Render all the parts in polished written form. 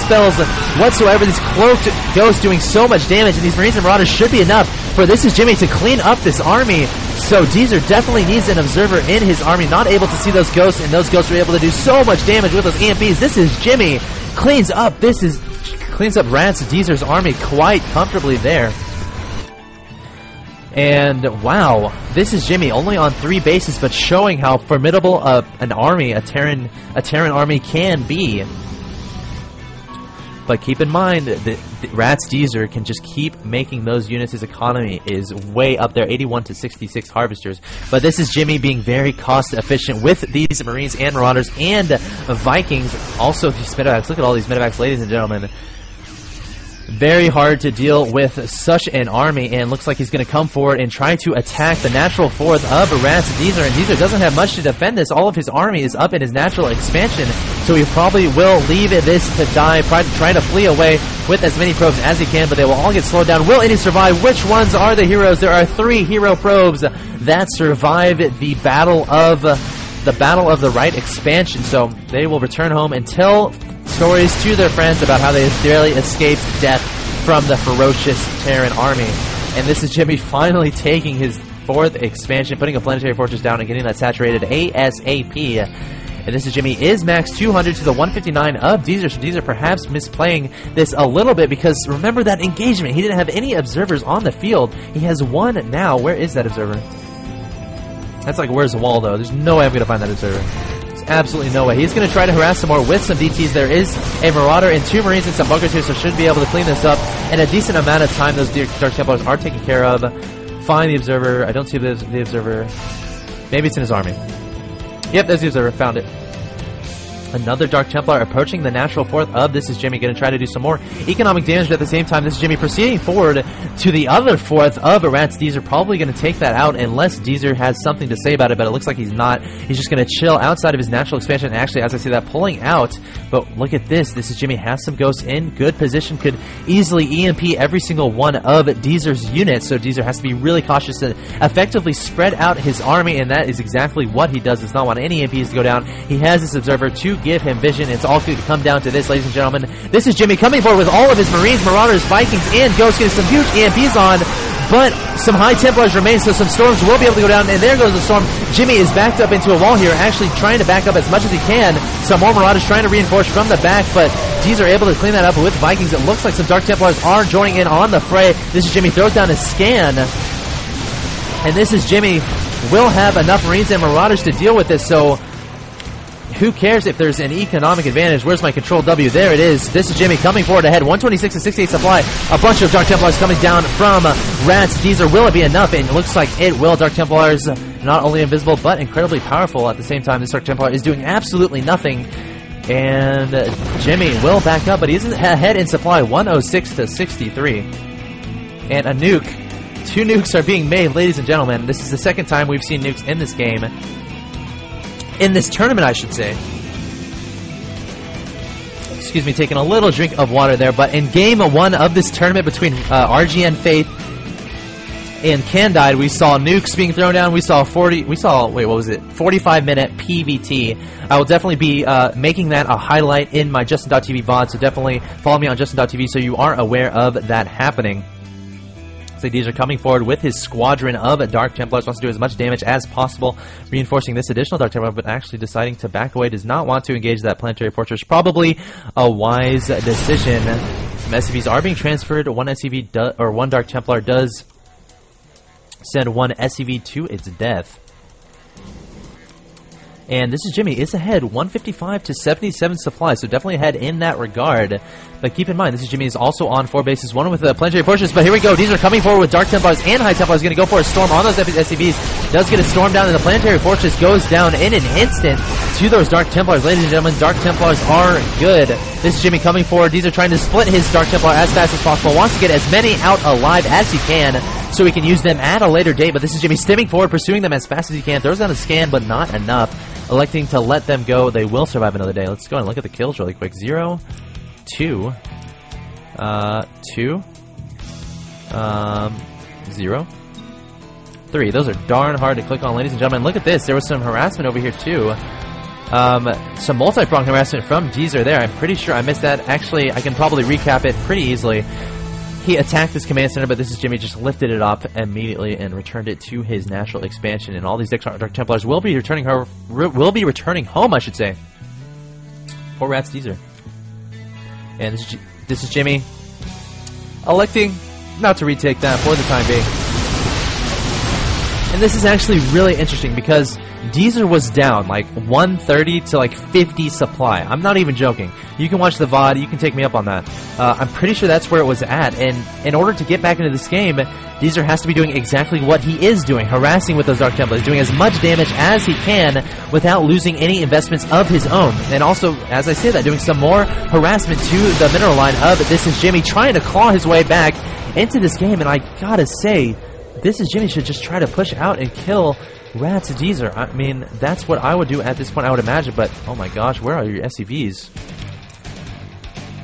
spells whatsoever. These cloaked ghosts doing so much damage, and these Marines and Marauders should be enough for ThisisJimmy to clean up this army. So Deezer definitely needs an observer in his army, not able to see those ghosts, and those ghosts are able to do so much damage with those EMPs. ThisisJimmy cleans up RatzDeezer's army quite comfortably there. And wow, ThisisJimmy only on 3 bases, but showing how formidable an army, a Terran army can be. But keep in mind that RatzDeezer can just keep making those units. His economy is way up there, 81 to 66 harvesters. But ThisisJimmy being very cost efficient with these Marines and Marauders and Vikings. Also these medevacs. Look at all these medevacs, ladies and gentlemen. Very hard to deal with such an army, and looks like he's going to come forward and try to attack the natural fourth of RatzDeezer, and Deezer doesn't have much to defend this. All of his army is up in his natural expansion, so he probably will leave this to die, trying to flee away with as many probes as he can, but they will all get slowed down. Will any survive? Which ones are the heroes? There are 3 hero probes that survive the battle of the right expansion, so they will return home and tell stories to their friends about how they barely escaped death from the ferocious Terran army. And ThisisJimmy finally taking his 4th expansion, putting a planetary fortress down and getting that saturated ASAP. And ThisisJimmy is max 200 to the 159 of Deezer, so Deezer perhaps misplaying this a little bit, because remember that engagement, he didn't have any observers on the field. He has 1 now. Where is that observer? That's like, where's the wall though? There's no way I'm going to find that observer. Absolutely no way. He's going to try to harass some more with some DTs. There is a Marauder and 2 Marines and some bunkers here, so should be able to clean this up in a decent amount of time. Those Dark Templars are taken care of. Find the observer. I don't see the observer. Maybe it's in his army. Yep, there's the observer. Found it. Another Dark Templar approaching the natural fourth of ThisisJimmy, going to try to do some more economic damage, but at the same time, ThisisJimmy proceeding forward to the other fourth of RatzDeezer, probably going to take that out unless Deezer has something to say about it, but it looks like he's not. He's just going to chill outside of his natural expansion, and actually, as I say that, pulling out. But look at this. ThisisJimmy has some ghosts in good position, could easily EMP every single one of Deezer's units, so Deezer has to be really cautious to effectively spread out his army, and that is exactly what he does. Does not want any EMPs to go down. He has this observer to give him vision. It's all going to come down to this, ladies and gentlemen. ThisisJimmy coming forward with all of his Marines, Marauders, Vikings, and Ghosts, getting some huge EMPs on, but some High Templars remain, so some storms will be able to go down, and there goes the storm. Jimmy is backed up into a wall here, actually trying to back up as much as he can. Some more Marauders trying to reinforce from the back, but Deezer are able to clean that up with Vikings. It looks like some Dark Templars are joining in on the fray. ThisisJimmy throws down a scan, and ThisisJimmy will have enough Marines and Marauders to deal with this, so who cares if there's an economic advantage? Where's my control W? There it is. ThisisJimmy coming forward ahead. 126 to 68 supply. A bunch of Dark Templars coming down from RatzDeezer. Will it be enough? And it looks like it will. Dark Templars not only invisible, but incredibly powerful at the same time. This Dark Templar is doing absolutely nothing. And Jimmy will back up, but he isn't ahead in supply. 106 to 63. And a nuke. 2 nukes are being made, ladies and gentlemen. This is the second time we've seen nukes in this game. In this tournament, I should say. Excuse me, taking a little drink of water there. But in game 1 of this tournament between RGN Faith and Candide, we saw nukes being thrown down. We saw 45-minute PVT. I will definitely be making that a highlight in my Justin.tv VOD, so definitely follow me on Justin.tv so you are aware of that happening. So Deezer coming forward with his squadron of Dark Templars, wants to do as much damage as possible, reinforcing this additional Dark Templar, but actually deciding to back away, does not want to engage that planetary fortress. Probably a wise decision. Some SCVs are being transferred. One Dark Templar does send one SCV to its death. And ThisisJimmy is ahead, 155 to 77 supply, so definitely ahead in that regard. But keep in mind, ThisisJimmy is also on 4 bases, one with the planetary fortress. But here we go, these are coming forward with Dark Templars and High Templars. Going to go for a storm on those SCVs. Does get a storm down, and the planetary fortress goes down in an instant to those Dark Templars. Ladies and gentlemen, Dark Templars are good. ThisisJimmy coming forward. These are trying to split his Dark Templar as fast as possible. Wants to get as many out alive as he can, so he can use them at a later date. But ThisisJimmy stemming forward, pursuing them as fast as he can. Throws down a scan, but not enough. Electing to let them go. They will survive another day. Let's go and look at the kills really quick. 0, 2, 2, 0, 3. Those are darn hard to click on, ladies and gentlemen. Look at this. There was some harassment over here too. Some multi-prong harassment from Deezer there. I'm pretty sure I missed that. Actually, I can probably recap it pretty easily. He attacked his command center, but ThisisJimmy just lifted it up immediately and returned it to his natural expansion. And all these Dark Templars will be returning home, I should say. For RatzDeezer. And ThisisJimmy electing not to retake that for the time being. And this is actually really interesting because Deezer was down like 130 to like 50 supply. I'm not even joking. You can watch the VOD, you can take me up on that. I'm pretty sure that's where it was at, and in order to get back into this game, Deezer has to be doing exactly what he is doing, harassing with those Dark Templars, doing as much damage as he can without losing any investments of his own. And also, as I say that, doing some more harassment to the mineral line of ThisisJimmy, trying to claw his way back into this game, and I gotta say, ThisisJimmy should just try to push out and kill RatzDeezer. I mean, that's what I would do at this point, I would imagine, but oh my gosh, where are your SCVs?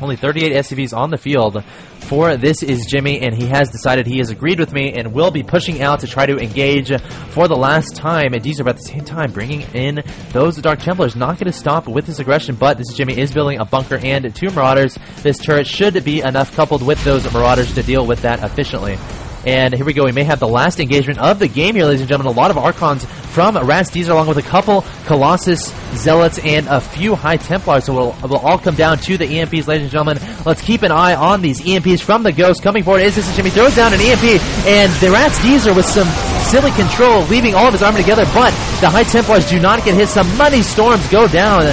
Only 38 SCVs on the field for ThisisJimmy, and he has decided he has agreed with me and will be pushing out to try to engage for the last time. And Deezer, but at the same time, bringing in those Dark Templars. Not going to stop with his aggression, but ThisisJimmy is building a bunker and 2 Marauders. This turret should be enough coupled with those Marauders to deal with that efficiently. And here we go. We may have the last engagement of the game here, ladies and gentlemen. A lot of Archons from RatzDeezer, along with a couple Colossus, Zealots, and a few High Templars. So it'll all come down to the EMPs, ladies and gentlemen. Let's keep an eye on these EMPs from the Ghost. Coming forward is ThisisJimmy. Throws down an EMP, and the RatzDeezer with some silly control, leaving all of his armor together, but the High Templars do not get hit. Some money storms go down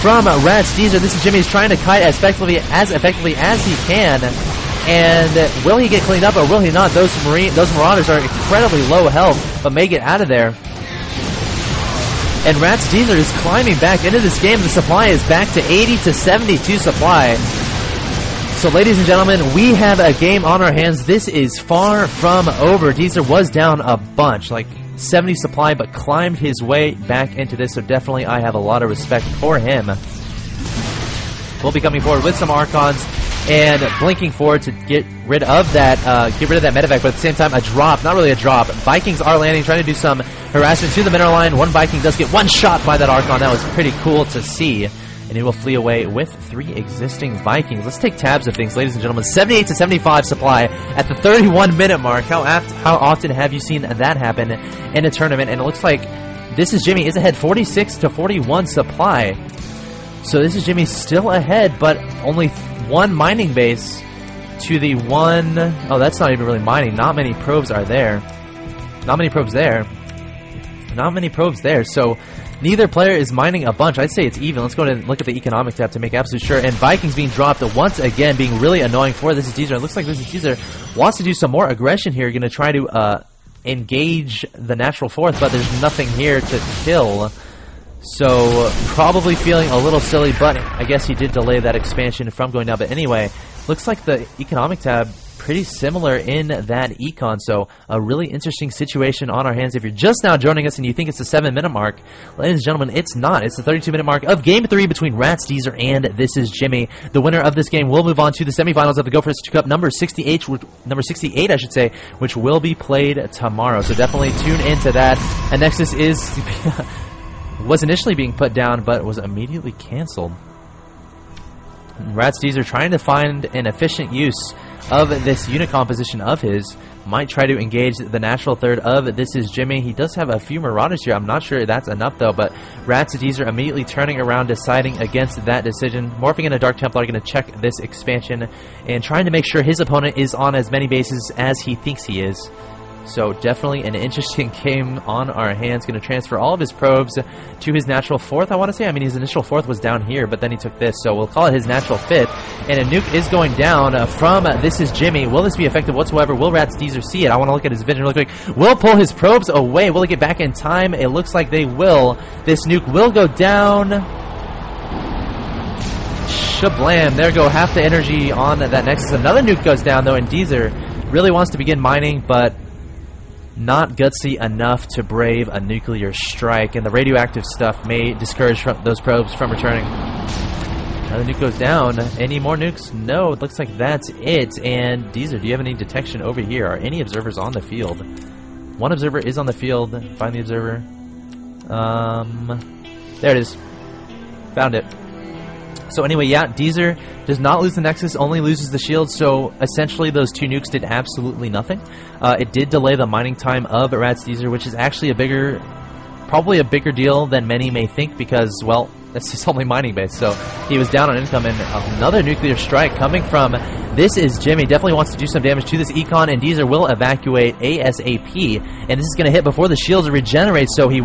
from RatzDeezer. ThisisJimmy is trying to kite as effectively as he can. And will he get cleaned up or will he not? Those Marauders are incredibly low health, but may get out of there. And RatzDeezer is climbing back into this game. The supply is back to 80 to 72 supply. So, ladies and gentlemen, we have a game on our hands. This is far from over. Deezer was down a bunch, like 70 supply, but climbed his way back into this. So definitely I have a lot of respect for him. We'll be coming forward with some Archons and blinking forward to get rid of that medevac, but at the same time a drop, not really a drop. Vikings are landing, trying to do some harassment to the mineral line. One Viking does get one shot by that Archon. That was pretty cool to see, and he will flee away with 3 existing Vikings. Let's take tabs of things, ladies and gentlemen. 78 to 75 supply at the 31-minute mark. How often have you seen that happen in a tournament? And it looks like ThisisJimmy is ahead 46 to 41 supply. So ThisisJimmy still ahead, but only 1 mining base to the 1... Oh, that's not even really mining. Not many probes are there. Not many probes there. Not many probes there. So neither player is mining a bunch. I'd say it's even. Let's go ahead and look at the economic tab to make absolute sure. And Vikings being dropped once again, being really annoying for ThisisJimmy. It looks like ThisisJimmy wants to do some more aggression here. Going to try to engage the natural 4th, but there's nothing here to kill. So, probably feeling a little silly, but I guess he did delay that expansion from going down. But anyway, looks like the economic tab pretty similar in that econ. So, a really interesting situation on our hands. If you're just now joining us and you think it's the 7-minute mark, ladies and gentlemen, it's not. It's the 32-minute mark of Game 3 between RatzDeezer and ThisisJimmy. The winner of this game will move on to the semifinals of the Go4Sc2 Cup number 68, I should say, which will be played tomorrow. So, definitely tune into that. And Nexus is... was initially being put down, but was immediately canceled. RatzDeezer trying to find an efficient use of this unit composition of his. Might try to engage the natural 3rd of ThisisJimmy. He does have a few Marauders here. I'm not sure that's enough, though, but RatzDeezer immediately turning around, deciding against that decision. Morphing into Dark Templar, going to check this expansion and trying to make sure his opponent is on as many bases as he thinks he is. So definitely an interesting game on our hands. Going to transfer all of his probes to his natural 4th, I want to say. I mean, his initial 4th was down here, but then he took this. So we'll call it his natural 5th. And a nuke is going down from ThisisJimmy. Will this be effective whatsoever? Will RatzDeezer see it? I want to look at his vision really quick. Will pull his probes away. Will he get back in time? It looks like they will. This nuke will go down. Shablam. There go. Half the energy on that Nexus. Another nuke goes down, though, and Deezer really wants to begin mining, but not gutsy enough to brave a nuclear strike, and the radioactive stuff may discourage those probes from returning. Another nuke goes down. Any more nukes? No, it looks like that's it. And Deezer, do you have any detection over here? Are any observers on the field? One observer is on the field. Find the observer. There it is. Found it. So anyway, yeah, Deezer does not lose the Nexus, only loses the shield, so essentially those 2 nukes did absolutely nothing. It did delay the mining time of RatzDeezer, which is actually probably a bigger deal than many may think, because, well, that's his only mining base. So he was down on income, and another nuclear strike coming from ThisisJimmy. Definitely wants to do some damage to this econ, and Deezer will evacuate ASAP, and this is going to hit before the shields regenerate, so he